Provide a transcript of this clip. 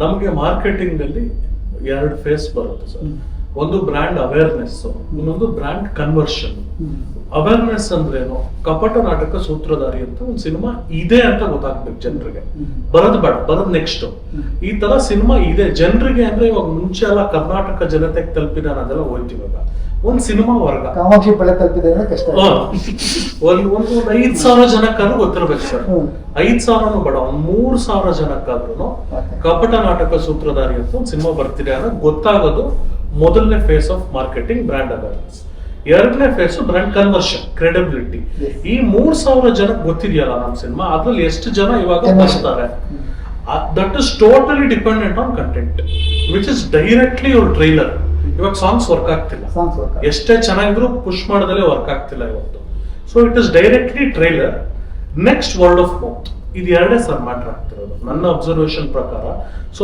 ನಮಗೆ ಮಾರ್ಕೆಟಿಂಗ್ ಅಲ್ಲಿ 2 ಫೇಸ್ ಬರುತ್ತೆ ಸರ್. ಒಂದು ಬ್ರ್ಯಾಂಡ್ ಅವೇರ್ನೆಸ್, ಇನ್ನೊಂದು ಬ್ರ್ಯಾಂಡ್ ಕನ್ವರ್ಷನ್. ಅವೇರ್ನೆಸ್ ಅಂದ್ರೇನು? ಕಪಟ ನಾಟಕ ಸೂತ್ರಧಾರಿ ಅಂತ ಒಂದು ಸಿನಿಮಾ ಇದೆ ಅಂತ ಗೊತ್ತಾಗ್ಬೇಕು ಜನರಿಗೆ. ಬರೋದ್ ಬೇಡ, ಬರೋದ್ ನೆಕ್ಸ್ಟ್. ಈ ತರ ಸಿನಿಮಾ ಇದೆ ಜನರಿಗೆ ಅಂದ್ರೆ ಇವಾಗ ಮುಂಚೆ ಎಲ್ಲ ಕರ್ನಾಟಕ ಜನತೆಗೆ ತಲುಪಿದ ಅನ್ನೋದೆಲ್ಲ ಹೋಯ್ತು. ಇವಾಗ ಒಂದ್ ಸಿನಿಮಾ ವರ್ಗ ಕಾಮಾಕ್ಷಿ ಬೆಳೆ ತಲುಪಿದೆ ಕಷ್ಟ. ಒಂದು 5,000 ಜನಕ್ಕಾದ್ರೂ ಗೊತ್ತಿರ್ಬೇಕು ಸರ್. 5,000 ಬೇಡ, ಒಂದ್ 3,000 ಜನಕ್ಕಾದ್ರೂ ಕಪಟ ನಾಟಕ ಸೂತ್ರಧಾರಿ ಅಂತ ಒಂದು ಸಿನಿಮಾ ಬರ್ತಿದೆ ಅನ್ನೋದು ಗೊತ್ತಾಗೋದು ಮೊದಲನೇ phase of marketing, brand awareness. 2ನೇ ಫೇಸ್ ಬ್ರ್ಯಾಂಡ್ ಕನ್ವರ್ಷನ್, ಕ್ರೆಡಿಬಿಲಿಟಿ. ಈ 3,000 ಜನಕ್ಕೆ ಗೊತ್ತಿದೆಯಲ್ಲ ನಮ್ಮ ಸಿನಿಮಾ, ಅದ್ರಲ್ಲಿ ಎಷ್ಟು ಜನ ಇವಾಗ ಬರ್ತಾರೆ? That is totally dependent on content, which is directly your trailer. ಇವಾಗ ಸಾಂಗ್ಸ್ ವರ್ಕ್ ಆಗ್ತಿಲ್ಲ, ಎಷ್ಟೇ ಚೆನ್ನಾಗಿದ್ರು ಪುಷ್ ಮಾಡೋದಲ್ಲೇ ವರ್ಕ್ ಆಗ್ತಿಲ್ಲ ಇವತ್ತು. So it is directly trailer, next word of mouth. ಇದು 2 ಸರ್ ಮ್ಯಾಟರ್ ಆಗ್ತಿರೋದು ನನ್ನ ಅಬ್ಸರ್ವೇಷನ್ ಪ್ರಕಾರ. ಸೊ